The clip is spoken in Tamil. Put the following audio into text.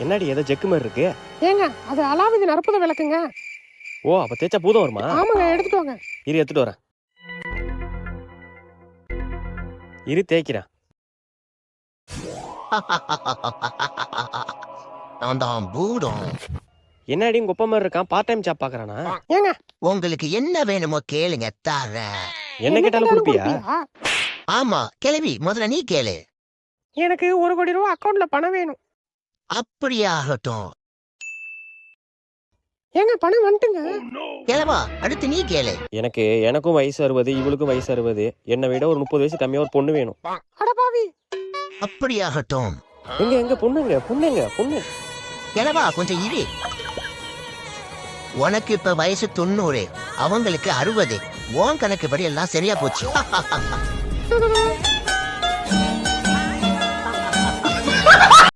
என்னடி ஏதோ ஜெக்கு மாதிரி இருக்கு? ஏங்க அது அலாவுதீன் அற்புத விளக்குங்க. ஓ, அப்ப தேய்ச்சா பூதம் வருமா? ஆமாங்க, எடுத்துட்டு வாங்க. இரு, எடுத்துட்டு வரேன். இரு, தேய்க்கிறேன். நான் தான் பூதம். என்னடி உங்க ஒப்ப மாதிரி இருக்கான்? பார்ட் டைம் ஜாப் பாக்குறானா? ஏங்க உங்களுக்கு என்ன வேணுமோ கேளுங்க, தரேன். என்ன கேட்டாலும் கொடுப்பியா? ஆமா கிளவி, முதல்ல நீ கேளு. எனக்கு 1 கோடி ரூபாய் அக்கவுண்ட்ல பணம் வேணும். அப்படியாகட்டும். ஏங்க பணம் வந்துட்டுங்க. கிளவா, அடுத்து நீ கேளு. எனக்கும் வயசு 60, இவளுக்கும் வயசு 60. என்னை விட ஒரு 30 வயசு கம்மியா ஒரு பொண்ணு வேணும். அடபாவி. அப்படியாகட்டும். எங்க பொண்ணு. கிளவா, கொஞ்சம் இரு. உனக்கு இப்ப வயசு 90, அவங்களுக்கு 60. உன் கணக்கு படி எல்லாம் சரியா போச்சு.